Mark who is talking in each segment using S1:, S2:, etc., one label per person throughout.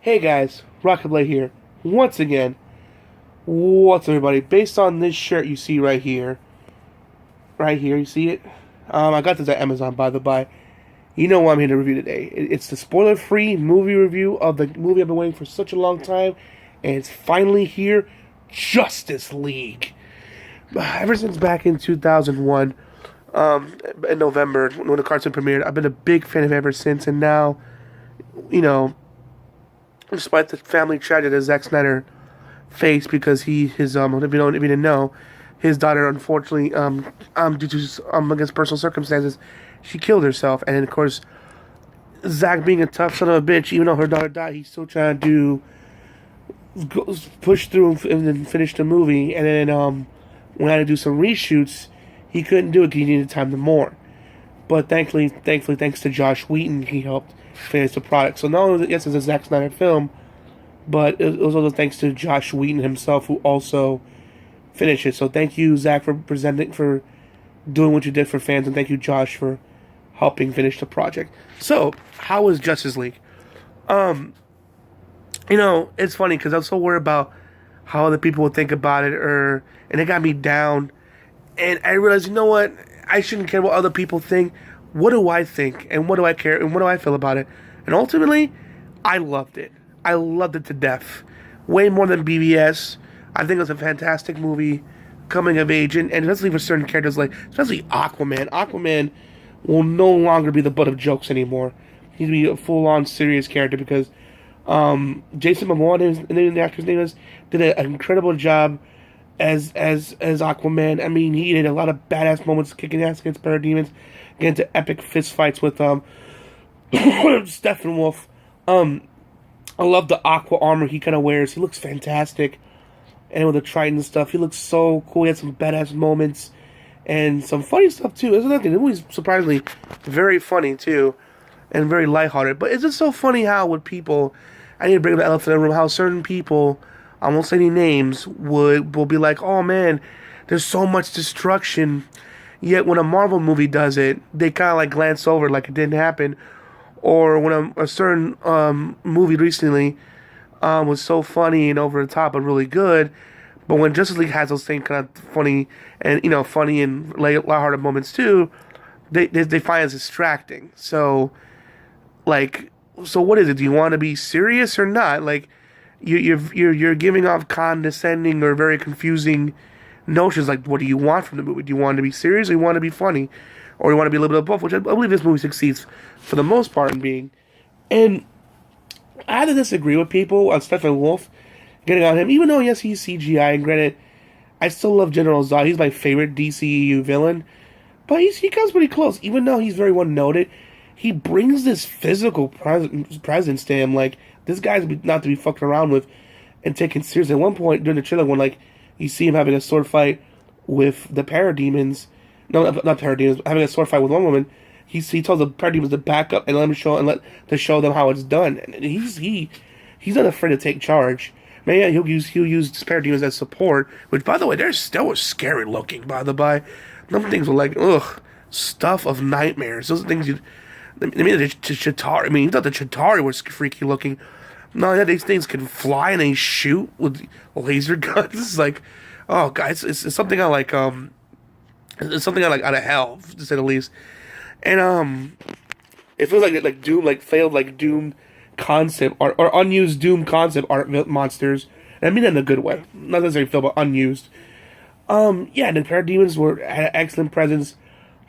S1: Hey guys, Rockingtheblade here. Once again, what's up everybody? Based on this shirt you see right here, you see it? I got this at Amazon by the by. You know what I'm here to review today. It's the spoiler-free movie review of the movie I've been waiting for such a long time, and it's finally here, Justice League. Ever since back in 2001, in November, when the cartoon premiered, I've been a big fan of it ever since, and now, you know, despite the family tragedy that Zack Snyder faced because if you didn't know, his daughter unfortunately due to against personal circumstances, she killed herself, and then of course Zack, being a tough son of a bitch, even though her daughter died, he's still trying to push through and then finish the movie. And then when I had to do some reshoots, he couldn't do it because he needed time to more. But thankfully, thanks to Josh Whedon, he helped finish the product. So not only, yes, it's a Zack Snyder film, but it was also thanks to Josh Whedon himself, who also finished it. So thank you, Zack, for doing what you did for fans, and thank you, Josh, for helping finish the project. So, how was Justice League? It's funny because I was so worried about how other people would think about it, and it got me down. And I realized, you know what? I shouldn't care what other people think. What do I think? And what do I care? And what do I feel about it? And ultimately, I loved it. I loved it to death. Way more than BBS. I think it was a fantastic movie, coming of age, and especially for certain characters, like especially Aquaman. Aquaman will no longer be the butt of jokes anymore. He's going to be a full-on serious character because Jason Momoa, and the actor's name is, did an incredible job as Aquaman. I mean, he did a lot of badass moments, kicking ass against parademons, getting into epic fist fights with Steppenwolf. I love the aqua armor he kind of wears. He looks fantastic. And with the Triton and stuff, he looks so cool. He had some badass moments and some funny stuff too. There's another thing. The movie's surprisingly very funny too, and very lighthearted. But it's just so funny how with people, I need to bring up the elephant in the room, how certain people, I won't say any names, will be like, oh man, there's so much destruction. Yet when a Marvel movie does it, they kind of like glance over like it didn't happen. Or when a certain movie recently was so funny and over the top and really good, but when Justice League has those same kind of funny and lighthearted moments too, they find it distracting. So what is it? Do you want to be serious or not? Like you're giving off condescending or very confusing notions. Like, what do you want from the movie? Do you want to be serious or you want to be funny? Or you want to be a little bit of both, which I believe this movie succeeds for the most part in being. And I had to disagree with people on Steppenwolf, getting on him, even though, yes, he's CGI, and granted, I still love General Zod. He's my favorite DCEU villain, but he comes pretty close. Even though he's very one-noted, he brings this physical presence to him. Like, this guy's not to be fucked around with and taken seriously. At one point during the trailer, when, like, you see him having a sword fight with the parademons, no, not parademons, having a sword fight with one woman, he tells the parademons to back up and let show them how it's done. And he's not afraid to take charge. Man, yeah, he'll use parademons as support. Which, by the way, they're still scary looking. By the by, them things were like stuff of nightmares. Those are things you. I mean, the Chitauri. I mean, you thought the Chitauri was freaky looking. No, yeah, these things can fly and they shoot with laser guns. It's like, oh, guys, it's something I like. It's something I like out of hell, to say the least. And it feels like Doom, like failed like Doom concept art, or unused Doom concept art monsters. And I mean that in a good way, not necessarily failed, but unused. Yeah, the parademons had an excellent presence.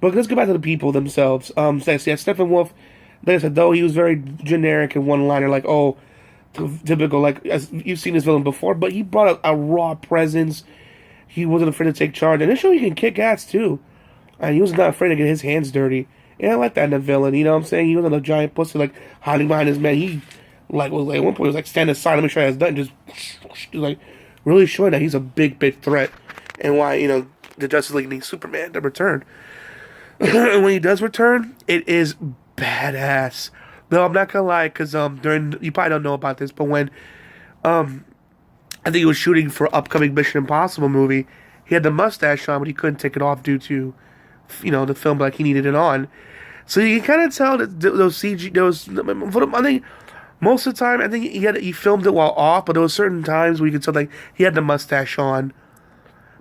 S1: But let's go back to the people themselves. So Steppenwolf, like I said, though he was very generic and one-liner, like typical, like as you've seen this villain before. But he brought a raw presence. He wasn't afraid to take charge, and this show he can kick ass too. And he was not afraid to get his hands dirty. And I like that in the villain, you know what I'm saying? He wasn't a giant pussy, like, hiding behind his man. He, at one point, he was, like, standing aside, let me show you his done, just, like, really showing that he's a big, big threat. And why, the Justice League needs Superman to return. And when he does return, it is badass. Though, I'm not gonna lie, because, you probably don't know about this, but when, I think he was shooting for upcoming Mission Impossible movie, he had the mustache on, but he couldn't take it off due to, the film, like, he needed it on. So you can kind of tell that those CG, I think Most of the time, I think he filmed it while off, but there was certain times where you could tell like he had the mustache on,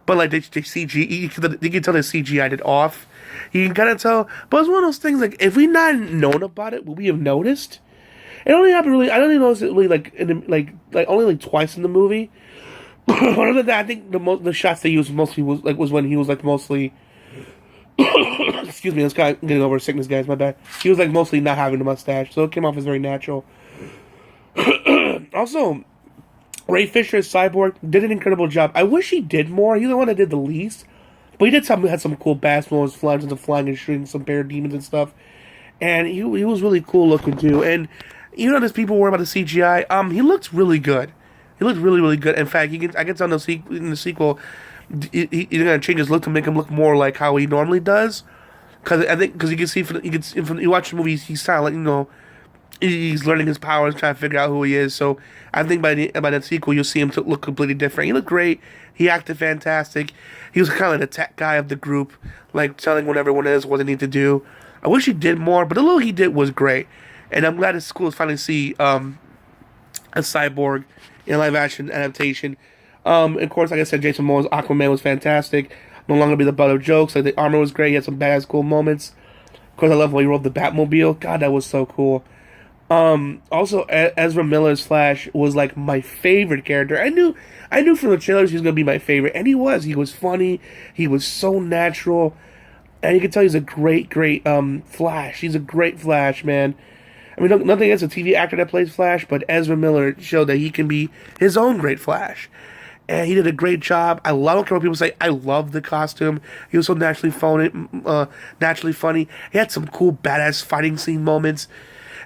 S1: but like they CG, you can tell they CGI'd it off. You can kind of tell, but it's one of those things like if we not known about it, would we have noticed? It only happened really. I only noticed it really like in the, like only like twice in the movie. Other than that, I think the shots they used mostly was when he was like mostly. Excuse me, this guy getting over sickness, guys. My bad. He was like mostly not having a mustache, so it came off as very natural. Also, Ray Fisher as Cyborg did an incredible job. I wish he did more. He's the one that did the least, but he had some cool bass moments, flying into flying and shooting some parademons and stuff. And he was really cool looking too. And even though there's people worried about the CGI, he looked really good. He looked really, really good. In fact, I can tell in the sequel, he's gonna change his look to make him look more like how he normally does. Because you can see from you watch the movie, he's kind of like, you know, he's learning his powers, trying to figure out who he is. So I think by the sequel, you'll see him look completely different. He looked great. He acted fantastic. He was kind of like the tech guy of the group, like telling what everyone is what they need to do. I wish he did more, but the little he did was great. And I'm glad it's cool to finally see a Cyborg in a live-action adaptation. Of course, like I said, Jason Momoa's Aquaman was fantastic. No longer be the butt of jokes. Like, the armor was great. He had some badass cool moments. Of course, I love when he rode the Batmobile. God, that was so cool. Also, Ezra Miller's Flash was like my favorite character. I knew from the trailers he was gonna be my favorite, and he was. He was funny. He was so natural, and you can tell he's a great Flash. He's a great Flash, man. I mean, nothing against a TV actor that plays Flash, but Ezra Miller showed that he can be his own great Flash. And he did a great job. I love when people say, I love the costume. He was so naturally funny. He had some cool, badass fighting scene moments.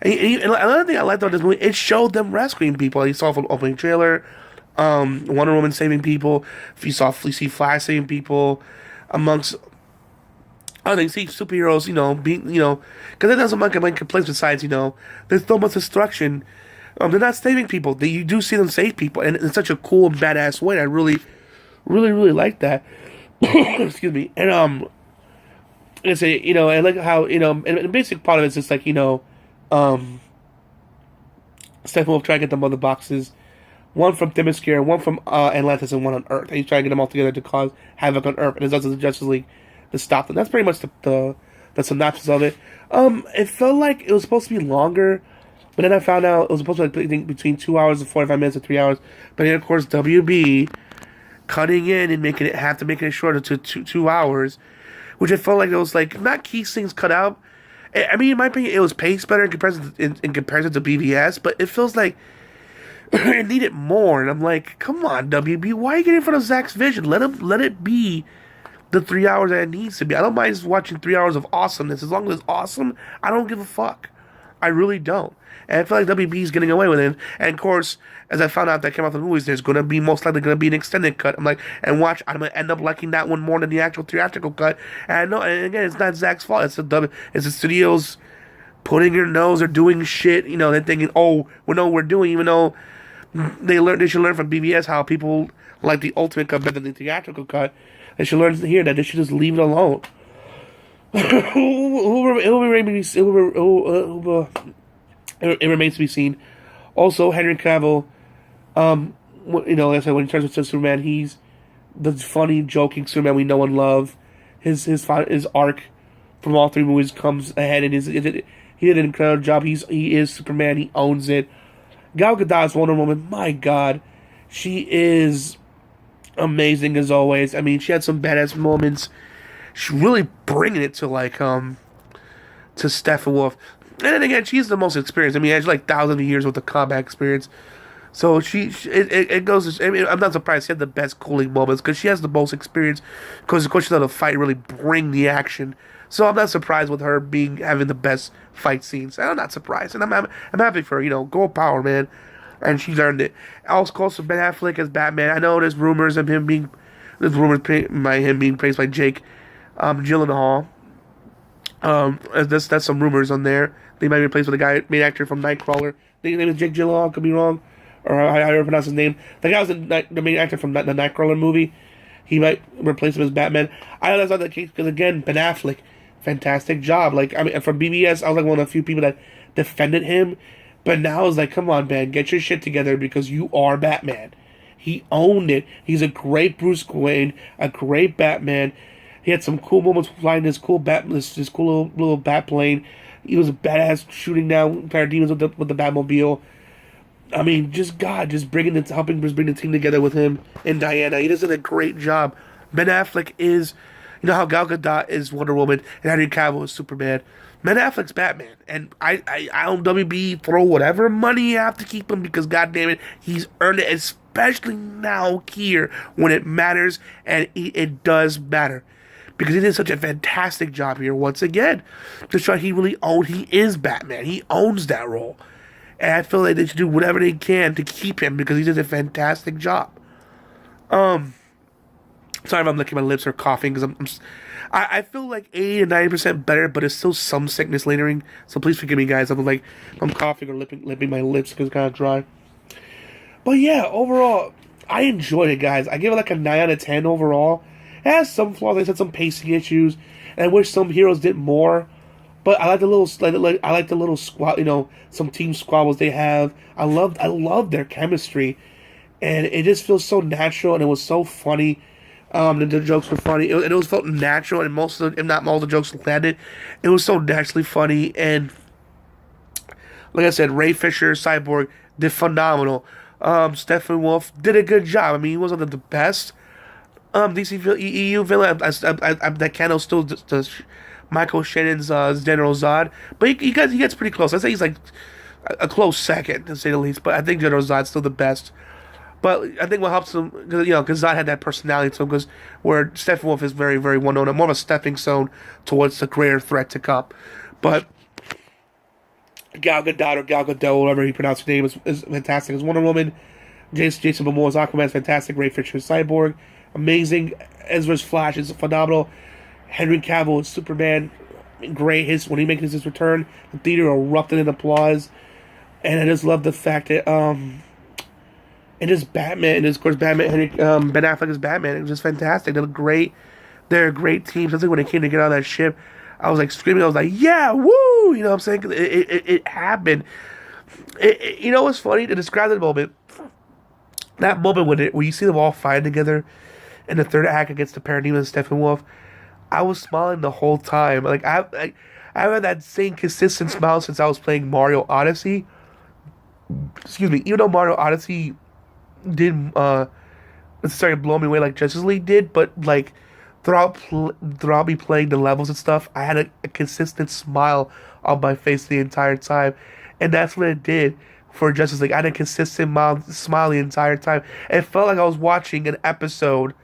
S1: And another thing I liked about this movie, it showed them rescuing people. You saw from the opening trailer, Wonder Woman saving people. You see Flash saving people, amongst other things. See superheroes, because it doesn't make complaints besides, there's so much destruction. They're not saving people. You do see them save people, and in such a cool and badass way. I really, really, really like that. Excuse me. And I say, I like how, and the basic part of it is just like, Steppenwolf trying to get the mother boxes, one from Themyscira, one from Atlantis, and one on Earth. And he's trying to get them all together to cause havoc on Earth, and it does the Justice League to stop them. That's pretty much the synopsis of it. It felt like it was supposed to be longer. But then I found out it was supposed to be, I think, between 2 hours and 45 minutes or 3 hours. But then, of course, WB cutting in and making it shorter to 2 hours, which I felt like it was like not key things cut out. I mean, in my opinion, it was paced better in comparison to BVS, but it feels like it needed more. And I'm like, come on, WB, why are you getting in front of Zach's vision? Let it be the 3 hours that it needs to be. I don't mind just watching 3 hours of awesomeness. As long as it's awesome, I don't give a fuck. I really don't. And I feel like WB is getting away with it. And of course, as I found out that came out of the movies, there's going to be most likely going to be an extended cut. I'm like, and watch, I'm going to end up liking that one more than the actual theatrical cut. And I know, and again, it's not Zach's fault. It's the studios putting their nose or doing shit. They're thinking, oh, we know what we're doing, even though they should learn from BBS how people like the ultimate cut better than the theatrical cut. They should learn here that they should just leave it alone. It remains to be seen. Also, Henry Cavill, like I said, when he turns into Superman, he's the funny, joking Superman we know and love. His arc from all three movies comes ahead, and he did an incredible job. He is Superman. He owns it. Gal Gadot's Wonder Woman, my God, she is amazing as always. I mean, she had some badass moments. She's really bringing it to to Steppenwolf. And then again, she's the most experienced. I mean, she's like thousands of years with the combat experience. So it goes. I mean, I'm not surprised she had the best cooling moments because she has the most experience. Because of course, she's able to fight and really bring the action. So I'm not surprised with her having the best fight scenes. And I'm not surprised, and I'm happy for her. Girl power, man, and she's earned it. Also, Ben Affleck as Batman. I know there's rumors of him being praised by Jake Gyllenhaal. That's some rumors on there. They might be replaced with the main actor from Nightcrawler. I think his name is Jake Gyllenhaal. Could be wrong, or how I pronounce his name. The guy was the main actor from the Nightcrawler movie. He might replace him as Batman. I know that's not the case because again, Ben Affleck, fantastic job. Like, I mean, from BBS, I was like one of the few people that defended him But now it's like, come on, man, get your shit together because you are Batman. He owned it. He's a great Bruce Wayne, a great Batman. He had some cool moments flying this cool little bat plane. He was a badass shooting down parademons with the Batmobile. I mean, helping bring the team together with him and Diana. He does a great job. Ben Affleck is, you know how Gal Gadot is Wonder Woman and Henry Cavill is Superman. Ben Affleck's Batman, and I don't WB throw whatever money you have to keep him because goddamn it, he's earned it. Especially now here when it matters, and it does matter because he did such a fantastic job here once again. Just try he is Batman. He owns that role. And I feel like they should do whatever they can to keep him because he did a fantastic job. Sorry if I'm licking my lips or coughing because I feel like 80 to 90% better, but it's still some sickness lingering. So please forgive me, guys. I'm coughing or lipping my lips because it's kind of dry. But yeah, overall, I enjoyed it, guys. I give it like a 9 out of 10 overall. It has some flaws. It had some pacing issues, and I wish some heroes did more. But I like the little squad, some team squabbles they have. I love their chemistry, and it just feels so natural, and it was so funny. The jokes were funny. It was felt natural, and most of, if not all, the jokes landed. It was so naturally funny, and like I said, Ray Fisher, Cyborg, did phenomenal. Stephen Wolf did a good job. I mean, he wasn't the best DC EU villain. That Kano still does Michael Shannon's General Zod, but he gets pretty close. I'd say he's like a close second, to say the least. But I think General Zod's still the best. But I think what helps him, because Zod had that personality to him, because where Steppenwolf is very, very well known, more of a stepping stone towards the greater threat to come. But Gal Gadot or Gal Gadot, whatever he pronounced her name, is fantastic as Wonder Woman. Jason Momoa's Aquaman is fantastic. Ray Fisher's Cyborg, amazing. Ezra's Flash is phenomenal. Henry Cavill is Superman, great. When he makes his return, the theater erupted in applause, and I just love the fact that and just Batman, and of course Ben Affleck is Batman. It was just fantastic. They look great. They're a great team. Especially when they came to get out of that ship, I was like screaming. I was like, yeah, woo! You know what I'm saying? It happened. You know what's funny? To describe that moment, where you see them all fighting together in the third act against the Parademon and Steppenwolf, I was smiling the whole time. Like I've had that same consistent smile since I was playing Mario Odyssey. Excuse me. Even though Mario Odyssey didn't started blowing me away like Justice League did, but like throughout me playing the levels and stuff, I had a consistent smile on my face the entire time, and that's what it did for Justice League. I had a consistent smile the entire time. It felt like I was watching an episode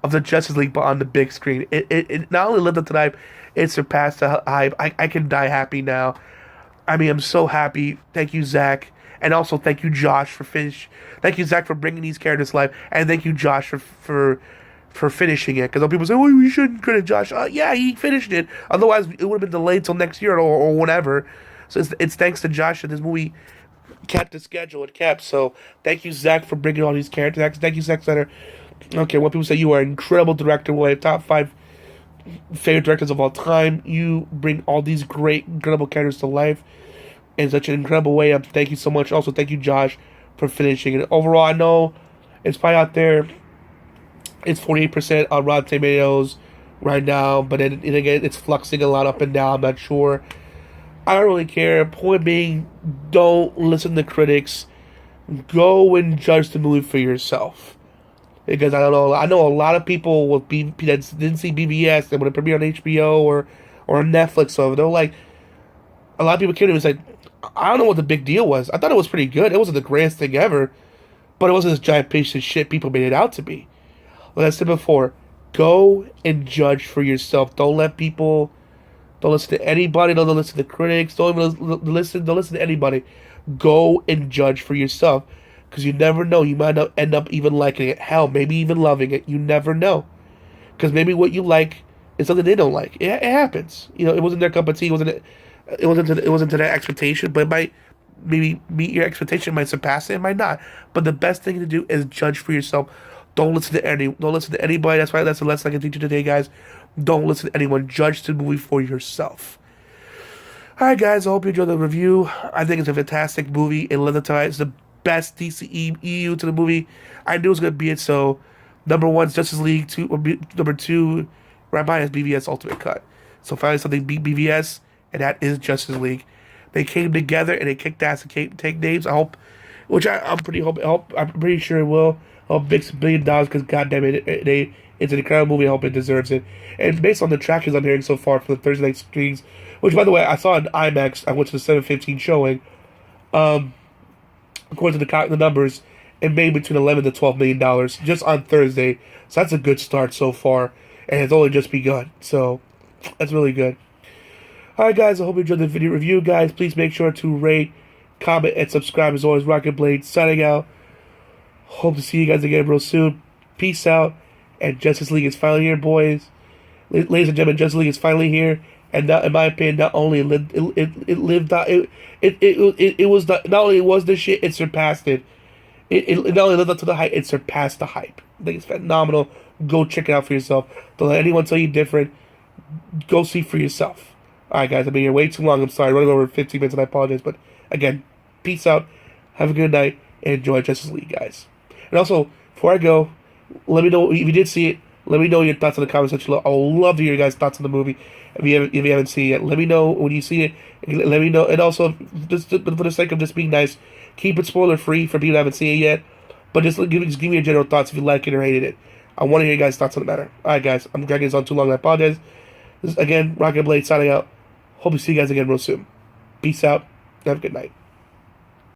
S1: of the Justice League, but on the big screen. It not only lived up to the hype, it surpassed the hype. I can die happy now. I mean, I'm so happy. Thank you, Zach. And also thank you, Josh, for Thank you, Zach, for bringing these characters to life. And thank you, Josh, for finishing it. Because people say, oh, we shouldn't credit Josh. Yeah, he finished it. Otherwise, it would have been delayed till next year or whatever. So it's thanks to Josh that this movie kept the schedule it kept. So thank you, Zach, for bringing all these characters. Thank you, Zack Snyder. Okay, what people say, you are an incredible director, one of the top 5 favorite directors of all time. You bring all these great, incredible characters to life in such an incredible way. Thank you so much. Also, thank you, Josh, for finishing. And overall, I know it's probably out there. It's 48% on Rotten Tomatoes right now, but then again, it's fluxing a lot up and down. I'm not sure. I don't really care. Point being, don't listen to critics. Go and judge the movie for yourself. Because I don't know. I know a lot of people that didn't see BBS that when it premiered on HBO or Netflix. So they're like, a lot of people came to me and said, I don't know what the big deal was. I thought it was pretty good. It wasn't the greatest thing ever, but it wasn't this giant piece of shit people made it out to be. Like I said before, go and judge for yourself. Don't listen to anybody. Don't listen to critics. Don't even listen to anybody. Go and judge for yourself. Because you never know. You might not end up even liking it. Hell, maybe even loving it. You never know. Because maybe what you like is something they don't like. It happens. It wasn't their cup of tea. It wasn't to their expectation, but it might maybe meet your expectation. It might surpass it. It might not. But the best thing to do is judge for yourself. Don't listen to anybody. That's why that's the lesson I can teach you today, guys. Don't listen to anyone. Judge the movie for yourself. Alright, guys, I hope you enjoyed the review. I think it's a fantastic movie. It lived up to it. It's the best DCE EU to the movie. I knew it was going to be it, so number one is Justice League, number two, right behind is BVS Ultimate Cut. So finally something beat BVS, and that is Justice League. They came together and they kicked ass and take names. I hope, which I'm pretty sure it will. I hope makes $1 billion because goddamn it's an incredible movie. I hope it deserves it. And based on the trackers I'm hearing so far for the Thursday night screenings, which by the way I saw in IMAX, I went to the 7:15 showing. According to the numbers, it made between $11 to $12 million just on Thursday. So that's a good start so far, and it's only just begun. So that's really good. Alright, guys, I hope you enjoyed the video review, guys. Please make sure to rate, comment, and subscribe. As always, Rockingtheblade signing out. Hope to see you guys again real soon. Peace out. And Justice League is finally here, boys. Ladies and gentlemen, Justice League is finally here. And not, in my opinion, not only it lived out, it was not only it was the shit, it surpassed it. It not only lived up to the hype, it surpassed the hype. I think it's phenomenal. Go check it out for yourself. Don't let anyone tell you different. Go see for yourself. Alright, guys, I've been here way too long. I'm sorry, running over 15 minutes, and I apologize. But again, peace out. Have a good night, and enjoy Justice League, guys. And also, before I go, let me know if you did see it. Let me know your thoughts in the comment section. I would love to hear your guys' thoughts on the movie. If you haven't seen it yet, let me know when you see it. Let me know. And also, just for the sake of just being nice, keep it spoiler free for people who haven't seen it yet. But just give me your general thoughts if you like it or hated it. I want to hear your guys' thoughts on the matter. Alright, guys, I'm dragging this on too long. I apologize. This is, again, Rockingtheblade signing out. Hope to see you guys again real soon. Peace out. Have a good night.